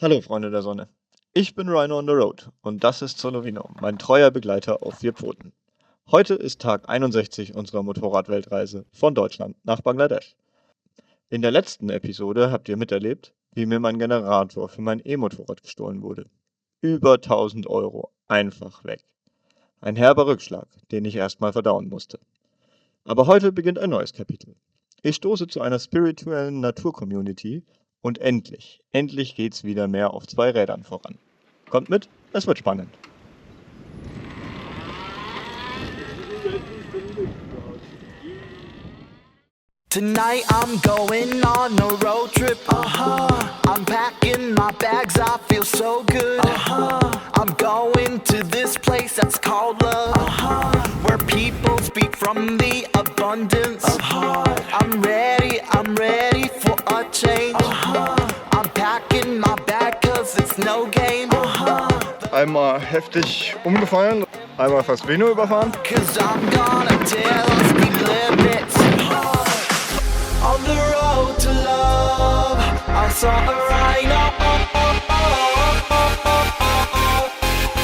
Hallo Freunde der Sonne. Ich bin Rhino on the Road und das ist Zolovino, mein treuer Begleiter auf 4 Pfoten. Heute ist Tag 61 unserer Motorradweltreise von Deutschland nach Bangladesch. In der letzten Episode habt ihr miterlebt, wie mir mein Generator für mein E-Motorrad gestohlen wurde. Über 1000 € einfach weg. Ein herber Rückschlag, den ich erstmal verdauen musste. Aber heute beginnt ein neues Kapitel. Ich stoße zu einer spirituellen Natur-Community und endlich geht's wieder mehr auf 2 Rädern voran. Kommt mit, es wird spannend. Tonight I'm going on a road trip, I'm packing my bags, I feel so good, I'm going to this place that's called love, where people speak from the abundance of heart. I'm ready for a change, I'm packing my bag cause it's no game, Einmal heftig umgefallen, einmal fast Vino überfahren. cause I'm gonna tell speed limits. On the road to love, I saw a rhino.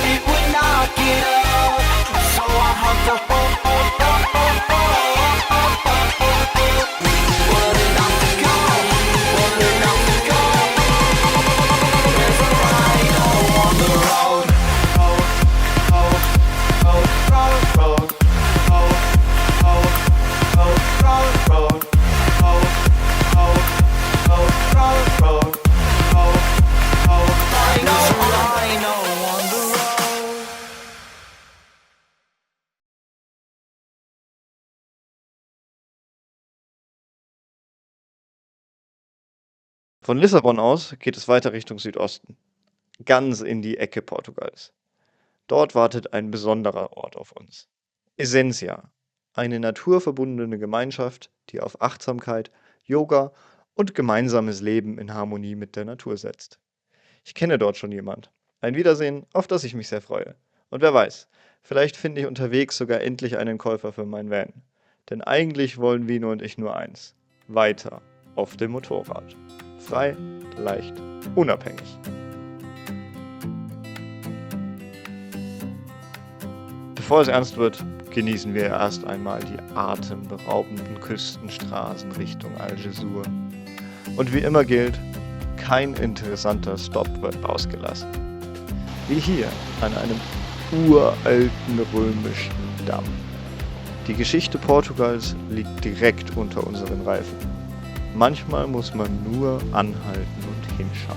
It would knock it up, so I hugged the Wasn't off to go, wasn't off to go. There's a rhino on the road. Rhino on the road. Von Lissabon aus geht es weiter Richtung Südosten, ganz in die Ecke Portugals. Dort wartet ein besonderer Ort auf uns. Essentia, eine naturverbundene Gemeinschaft, die auf Achtsamkeit, Yoga und gemeinsames Leben in Harmonie mit der Natur setzt. Ich kenne dort schon jemand. Ein Wiedersehen, auf das ich mich sehr freue. Und wer weiß, vielleicht finde ich unterwegs sogar endlich einen Käufer für mein Van. Denn eigentlich wollen Vino und ich nur eins: weiter auf dem Motorrad. Frei, leicht, unabhängig. Bevor es ernst wird, genießen wir erst einmal die atemberaubenden Küstenstraßen Richtung Algesur. Und wie immer gilt, kein interessanter Stopp wird ausgelassen. Wie hier an einem uralten römischen Damm. Die Geschichte Portugals liegt direkt unter unseren Reifen. Manchmal muss man nur anhalten und hinschauen.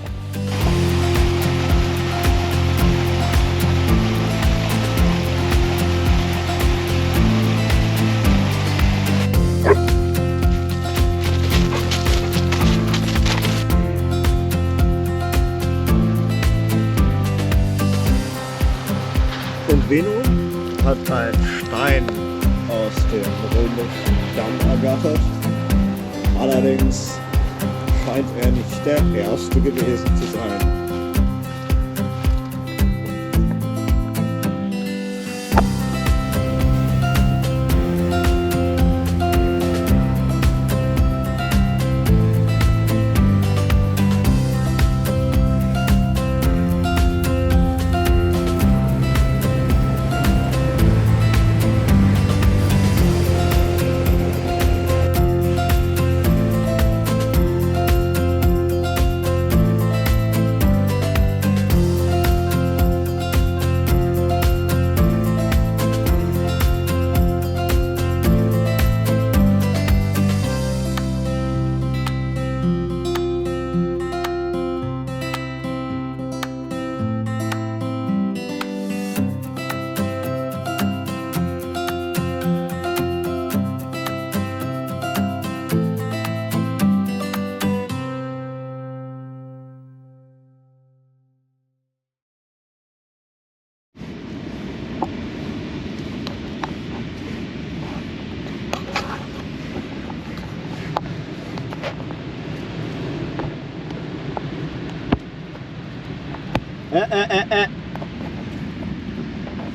Und Veno hat einen Stein aus dem römischen Damm ergattert. Allerdings scheint er nicht der Erste gewesen zu sein.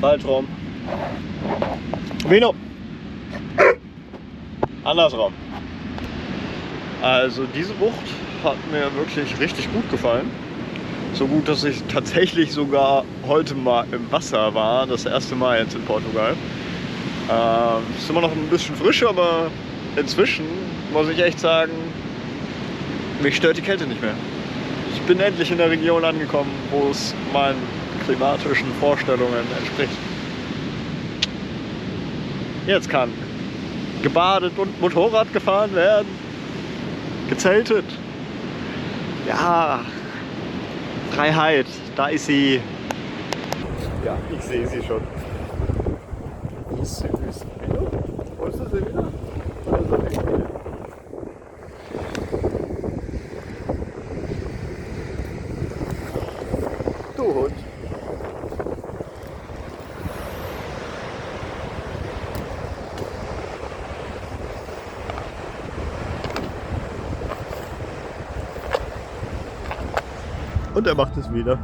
Falsch rum. Vino. Andersrum. Also diese Bucht hat mir wirklich richtig gut gefallen. So gut, dass ich tatsächlich sogar heute mal im Wasser war, das erste Mal jetzt in Portugal. Ist immer noch ein bisschen frisch, aber inzwischen muss ich echt sagen, mich stört die Kälte nicht mehr. Ich bin endlich in der Region angekommen, wo es meinen klimatischen Vorstellungen entspricht. Jetzt kann gebadet und Motorrad gefahren werden, gezeltet. Ja, Freiheit, da ist sie. Ja, ich sehe sie schon. Wo ist sie wieder? Wo ist sie wieder? Also nicht wieder. Du Hund. Und er macht es wieder.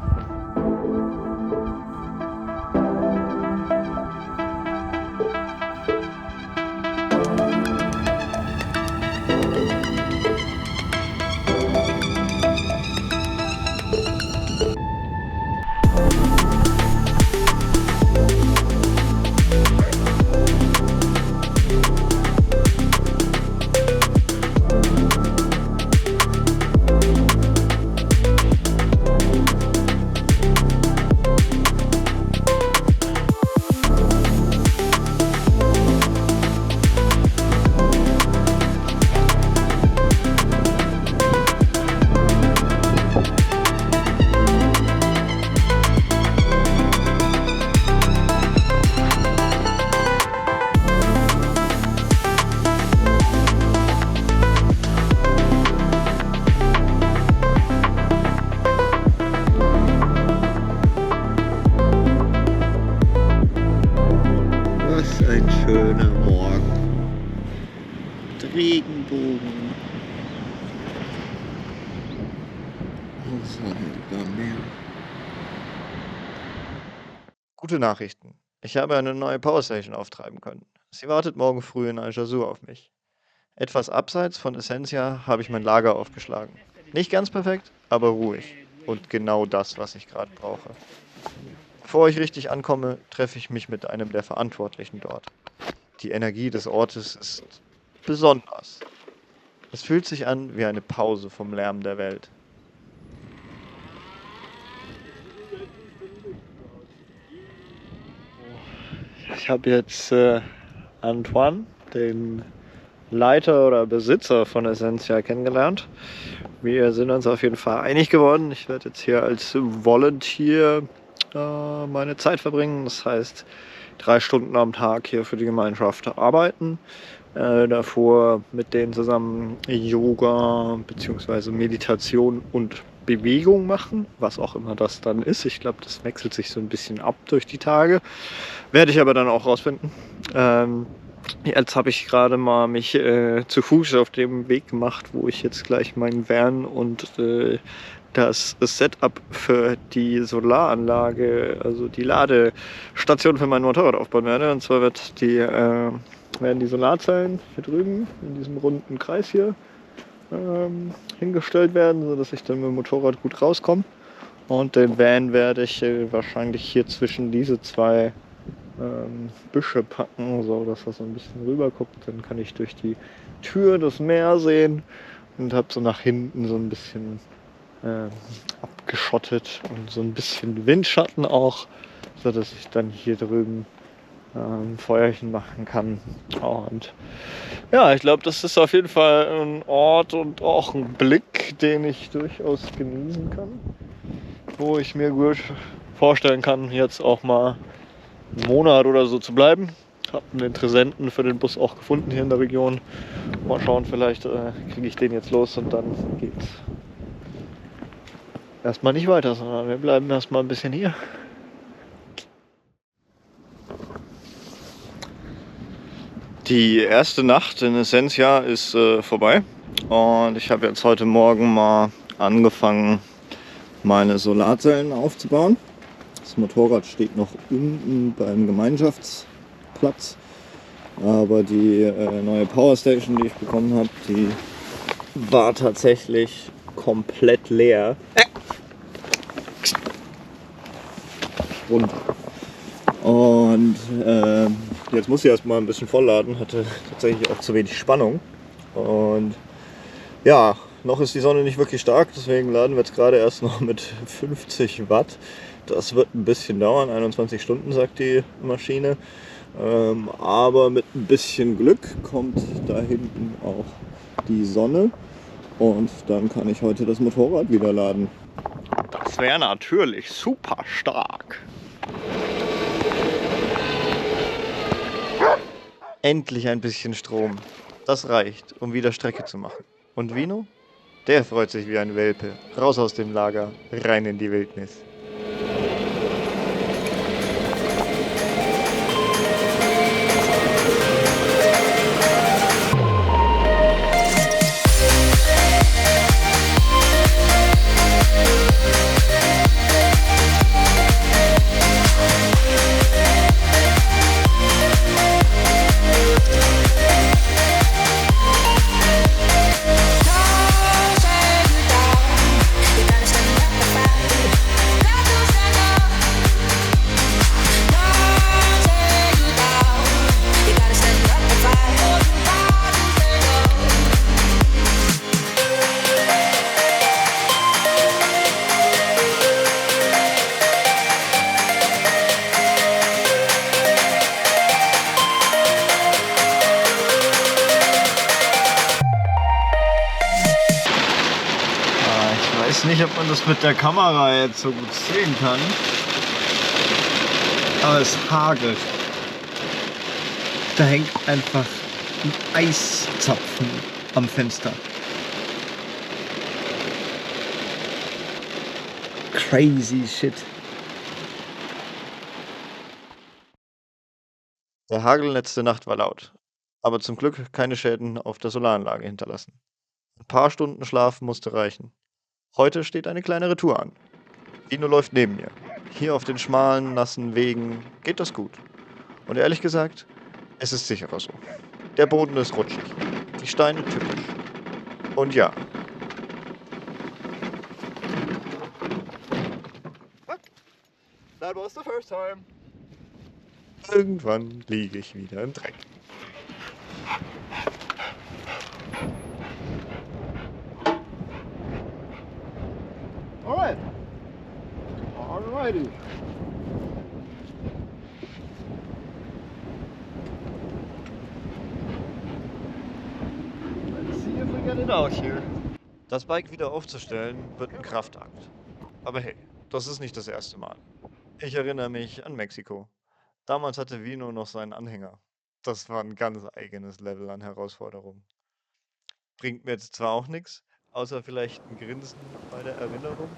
Was ein schöner Morgen. Mit Regenbogen. Und Sonne über Meer. Gute Nachrichten. Ich habe eine neue Powerstation auftreiben können. Sie wartet morgen früh in Al-Jazur auf mich. Etwas abseits von Essentia habe ich mein Lager aufgeschlagen. Nicht ganz perfekt, aber ruhig. Und genau das, was ich gerade brauche. Bevor ich richtig ankomme, treffe ich mich mit einem der Verantwortlichen dort. Die Energie des Ortes ist besonders. Es fühlt sich an wie eine Pause vom Lärm der Welt. Ich habe jetzt Antoine, den Leiter oder Besitzer von Essentia, kennengelernt. Wir sind uns auf jeden Fall einig geworden. Ich werde jetzt hier als Volunteer meine Zeit verbringen. Das heißt, 3 Stunden am Tag hier für die Gemeinschaft arbeiten. Davor mit denen zusammen Yoga bzw. Meditation und Bewegung machen, was auch immer das dann ist. Ich glaube, das wechselt sich so ein bisschen ab durch die Tage. Werde ich aber dann auch rausfinden. Jetzt habe ich gerade mal mich zu Fuß auf dem Weg gemacht, wo ich jetzt gleich meinen Van und das Setup für die Solaranlage, also die Ladestation für mein Motorrad aufbauen werde. Und zwar werden die Solarzellen hier drüben in diesem runden Kreis hier hingestellt werden, sodass ich dann mit dem Motorrad gut rauskomme. Und den Van werde ich wahrscheinlich hier zwischen diese 2 Büsche packen, so dass das so ein bisschen rüber guckt. Dann kann ich durch die Tür das Meer sehen und habe so nach hinten so ein bisschen abgeschottet und so ein bisschen Windschatten auch, so dass ich dann hier drüben ein Feuerchen machen kann. Und ja, ich glaube, das ist auf jeden Fall ein Ort und auch ein Blick, den ich durchaus genießen kann, wo ich mir gut vorstellen kann, jetzt auch mal einen Monat oder so zu bleiben. Ich habe einen Interessenten für den Bus auch gefunden hier in der Region. Mal schauen, vielleicht kriege ich den jetzt los und dann geht's erstmal nicht weiter, sondern wir bleiben erstmal ein bisschen hier. Die erste Nacht in Essentia ist vorbei und ich habe jetzt heute Morgen mal angefangen, meine Solarzellen aufzubauen. Das Motorrad steht noch unten beim Gemeinschaftsplatz, aber die neue Powerstation, die ich bekommen habe, die war tatsächlich komplett leer. runter. Und jetzt muss ich erstmal ein bisschen vollladen, hatte tatsächlich auch zu wenig Spannung. Und ja, noch ist die Sonne nicht wirklich stark, deswegen laden wir jetzt gerade erst noch mit 50 Watt. Das wird ein bisschen dauern, 21 Stunden sagt die Maschine. Aber mit ein bisschen Glück kommt da hinten auch die Sonne und dann kann ich heute das Motorrad wieder laden. Das wäre natürlich super stark. Endlich ein bisschen Strom. Das reicht, um wieder Strecke zu machen. Und Vino? Der freut sich wie ein Welpe. Raus aus dem Lager, rein in die Wildnis. Ich weiß nicht, ob man das mit der Kamera jetzt so gut sehen kann, aber es hagelt. Da hängt einfach ein Eiszapfen am Fenster. Crazy shit. Der Hagel letzte Nacht war laut, aber zum Glück keine Schäden auf der Solaranlage hinterlassen. Ein paar Stunden Schlaf musste reichen. Heute steht eine kleinere Tour an. Vino läuft neben mir. Hier auf den schmalen, nassen Wegen geht das gut. Und ehrlich gesagt, es ist sicherer so. Der Boden ist rutschig, die Steine typisch. Und ja. That was the first time. Irgendwann liege ich wieder im Dreck. Alright. Alrighty. Let's see if we get it out here. Das Bike wieder aufzustellen wird ein Kraftakt. Aber hey, das ist nicht das erste Mal. Ich erinnere mich an Mexiko. Damals hatte Vino noch seinen Anhänger. Das war ein ganz eigenes Level an Herausforderung. Bringt mir jetzt zwar auch nichts, außer vielleicht ein Grinsen bei der Erinnerung.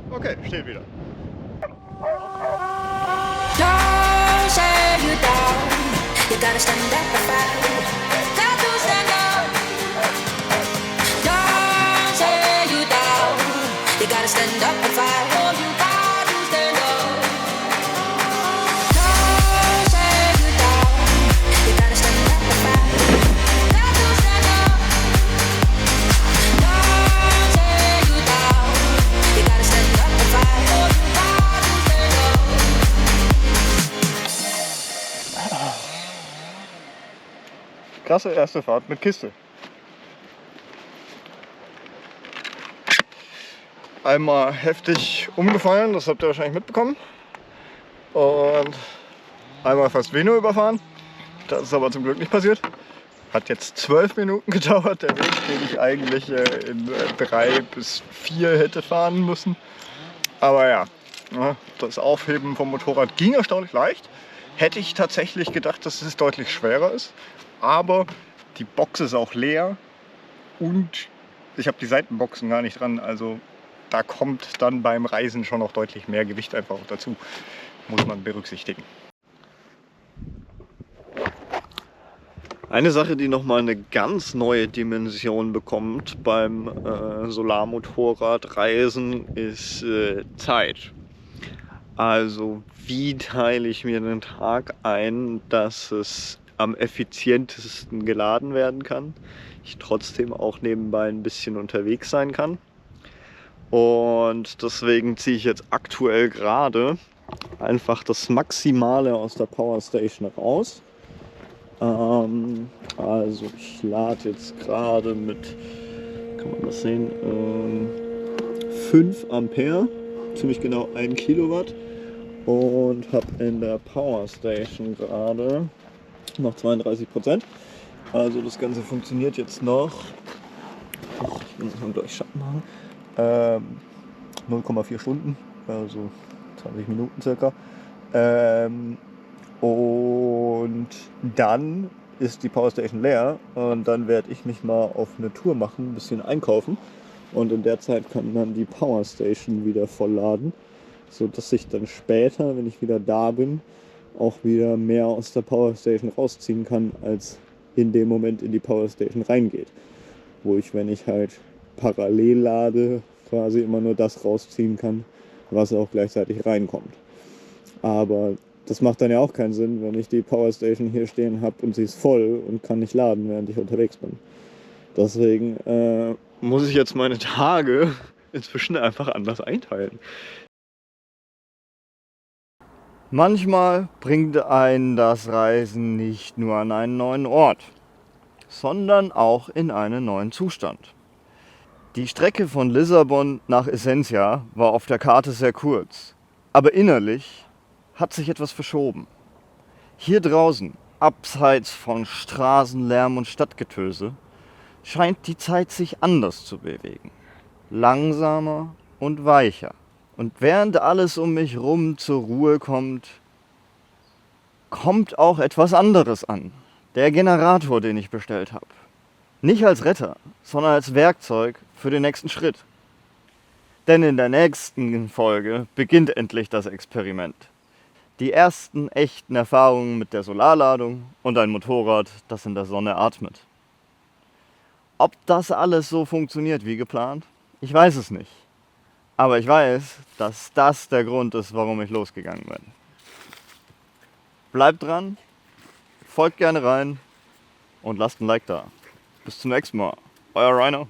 Okay, steht wieder. Don't say you down. You gotta stand up and fight. Got to stand up. Don't say you down. You gotta stand up and fight. Oh, you got to stand up. Don't say you down. You gotta stand up and fight. Got to stand up. Don't say you down. You gotta stand up and fight. Oh, you got to stand up. Krasse erste Fahrt mit Kiste. Einmal heftig umgefallen, das habt ihr wahrscheinlich mitbekommen. Und einmal fast Vino überfahren. Das ist aber zum Glück nicht passiert. Hat jetzt 12 Minuten gedauert, der Weg, den ich eigentlich in 3 bis 4 hätte fahren müssen. Aber ja, das Aufheben vom Motorrad ging erstaunlich leicht. Hätte ich tatsächlich gedacht, dass es deutlich schwerer ist. Aber die Box ist auch leer und ich habe die Seitenboxen gar nicht dran. Also da kommt dann beim Reisen schon noch deutlich mehr Gewicht einfach auch dazu. Muss man berücksichtigen. Eine Sache, die nochmal eine ganz neue Dimension bekommt beim Solarmotorradreisen, ist Zeit. Also wie teile ich mir den Tag ein, dass es am effizientesten geladen werden kann. Ich trotzdem auch nebenbei ein bisschen unterwegs sein kann. Und deswegen ziehe ich jetzt aktuell gerade einfach das Maximale aus der Powerstation raus. Also ich lade jetzt gerade mit, kann man das sehen, 5 Ampere, ziemlich genau 1 Kilowatt, und habe in der Powerstation gerade noch 32%. Also das Ganze funktioniert jetzt noch, ich muss mal gleich Schatten machen, 0,4 Stunden, also 20 Minuten circa. Und dann ist die Powerstation leer und dann werde ich mich mal auf eine Tour machen, ein bisschen einkaufen, und in der Zeit kann dann die Powerstation wieder vollladen, sodass ich dann später, wenn ich wieder da bin, auch wieder mehr aus der Powerstation rausziehen kann, als in dem Moment in die Powerstation reingeht. Wo ich, wenn ich halt parallel lade, quasi immer nur das rausziehen kann, was auch gleichzeitig reinkommt. Aber das macht dann ja auch keinen Sinn, wenn ich die Powerstation hier stehen habe und sie ist voll und kann nicht laden, während ich unterwegs bin. Deswegen muss ich jetzt meine Tage inzwischen einfach anders einteilen. Manchmal bringt einen das Reisen nicht nur an einen neuen Ort, sondern auch in einen neuen Zustand. Die Strecke von Lissabon nach Essencia war auf der Karte sehr kurz, aber innerlich hat sich etwas verschoben. Hier draußen, abseits von Straßenlärm und Stadtgetöse, scheint die Zeit sich anders zu bewegen. Langsamer und weicher. Und während alles um mich rum zur Ruhe kommt, kommt auch etwas anderes an. Der Generator, den ich bestellt habe. Nicht als Retter, sondern als Werkzeug für den nächsten Schritt. Denn in der nächsten Folge beginnt endlich das Experiment. Die ersten echten Erfahrungen mit der Solarladung und ein Motorrad, das in der Sonne atmet. Ob das alles so funktioniert wie geplant? Ich weiß es nicht. Aber ich weiß, dass das der Grund ist, warum ich losgegangen bin. Bleibt dran, folgt gerne rein und lasst ein Like da. Bis zum nächsten Mal. Euer Rhino.